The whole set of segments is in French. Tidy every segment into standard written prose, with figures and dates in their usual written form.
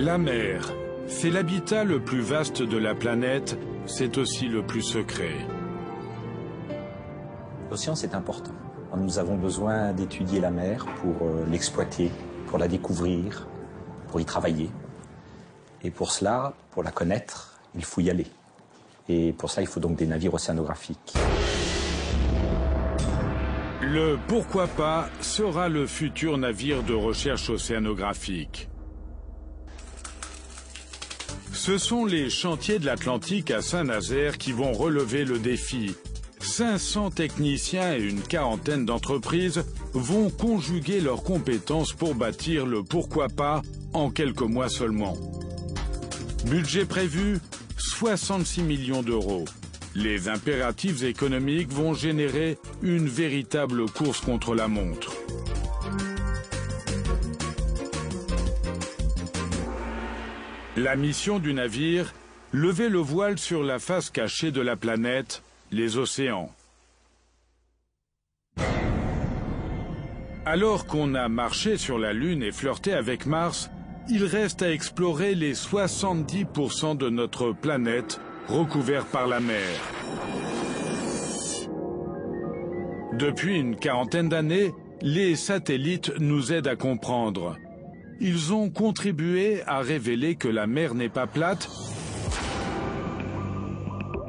La mer, c'est l'habitat le plus vaste de la planète, c'est aussi le plus secret. L'océan, c'est important. Nous avons besoin d'étudier la mer pour l'exploiter, pour la découvrir, pour y travailler. Et pour cela, pour la connaître, il faut y aller. Et pour ça, il faut donc des navires océanographiques. Le pourquoi pas sera le futur navire de recherche océanographique. Ce sont les chantiers de l'Atlantique à Saint-Nazaire qui vont relever le défi. 500 techniciens et une quarantaine d'entreprises vont conjuguer leurs compétences pour bâtir le pourquoi pas en quelques mois seulement. Budget prévu, 66 millions d'euros. Les impératifs économiques vont générer une véritable course contre la montre. La mission du navire, lever le voile sur la face cachée de la planète, les océans. Alors qu'on a marché sur la Lune et flirté avec Mars, il reste à explorer les 70% de notre planète recouverts par la mer. Depuis une quarantaine d'années, les satellites nous aident à comprendre. Ils ont contribué à révéler que la mer n'est pas plate.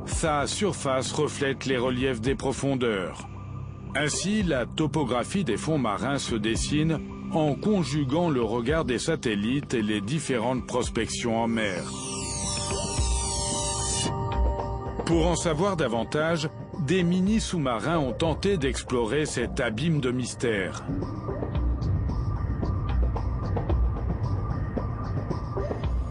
Sa surface reflète les reliefs des profondeurs. Ainsi, la topographie des fonds marins se dessine en conjuguant le regard des satellites et les différentes prospections en mer. Pour en savoir davantage, des mini-sous-marins ont tenté d'explorer cet abîme de mystère.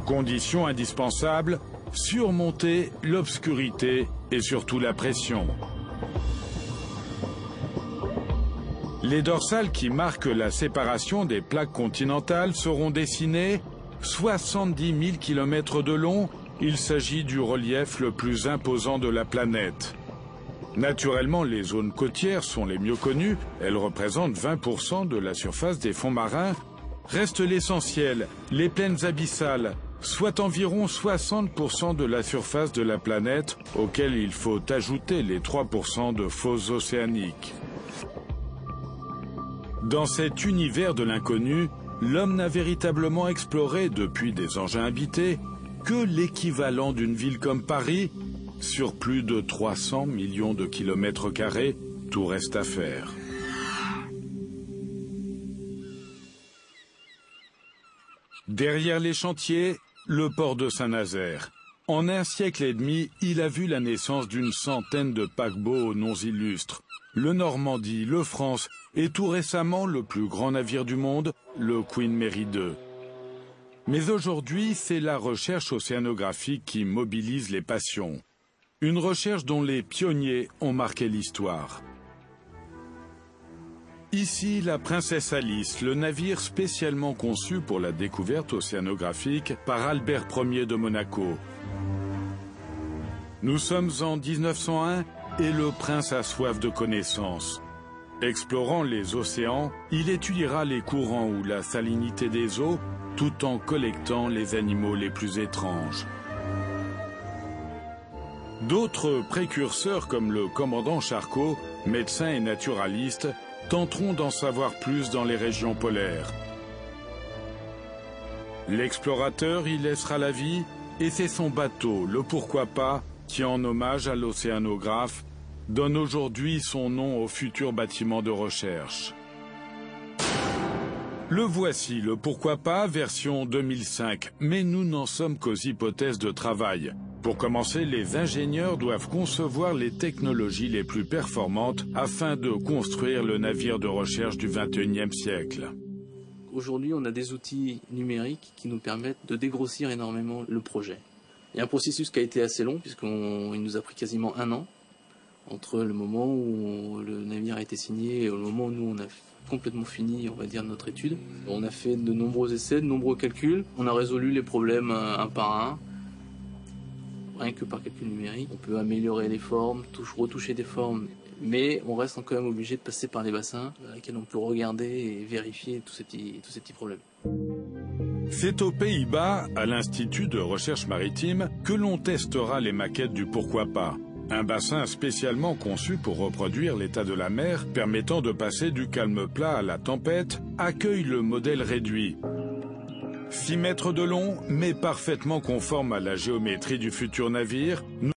Condition indispensable, surmonter l'obscurité et surtout la pression. Les dorsales qui marquent la séparation des plaques continentales seront dessinées 70 000 km de long. Il s'agit du relief le plus imposant de la planète. Naturellement, les zones côtières sont les mieux connues. Elles représentent 20% de la surface des fonds marins. Reste l'essentiel, les plaines abyssales, soit environ 60% de la surface de la planète, auquel il faut ajouter les 3% de fosses océaniques. Dans cet univers de l'inconnu, l'homme n'a véritablement exploré depuis des engins habités que l'équivalent d'une ville comme Paris, sur plus de 300 millions de kilomètres carrés, tout reste à faire. Derrière les chantiers, le port de Saint-Nazaire. En un siècle et demi, il a vu la naissance d'une centaine de paquebots aux noms illustres. Le Normandie, le France et tout récemment le plus grand navire du monde, le Queen Mary II. Mais aujourd'hui, c'est la recherche océanographique qui mobilise les passions. Une recherche dont les pionniers ont marqué l'histoire. Ici, la Princesse Alice, le navire spécialement conçu pour la découverte océanographique par Albert Ier de Monaco. Nous sommes en 1901 et le prince a soif de connaissances. Explorant les océans, il étudiera les courants ou la salinité des eaux, tout en collectant les animaux les plus étranges. D'autres précurseurs comme le commandant Charcot, médecin et naturaliste, tenteront d'en savoir plus dans les régions polaires. L'explorateur y laissera la vie et c'est son bateau, le pourquoi pas, qui en hommage à l'océanographe, donne aujourd'hui son nom au futur bâtiment de recherche. Le voici, le pourquoi pas, version 2005, mais nous n'en sommes qu'aux hypothèses de travail. Pour commencer, les ingénieurs doivent concevoir les technologies les plus performantes afin de construire le navire de recherche du XXIe siècle. Aujourd'hui, on a des outils numériques qui nous permettent de dégrossir énormément le projet. Il y a un processus qui a été assez long, puisqu'il nous a pris quasiment 1 an, entre le moment où le navire a été signé et le moment où nous on a complètement fini, on va dire, notre étude. On a fait de nombreux essais, de nombreux calculs, on a résolu les problèmes un par un. Rien que par calcul numérique, on peut améliorer les formes, retoucher des formes, mais on reste quand même obligé de passer par les bassins, dans lesquels on peut regarder et vérifier tous ces petits problèmes. C'est aux Pays-Bas, à l'Institut de recherche maritime, que l'on testera les maquettes du Pourquoi pas. Un bassin spécialement conçu pour reproduire l'état de la mer, permettant de passer du calme plat à la tempête, accueille le modèle réduit. 6 mètres de long, mais parfaitement conforme à la géométrie du futur navire.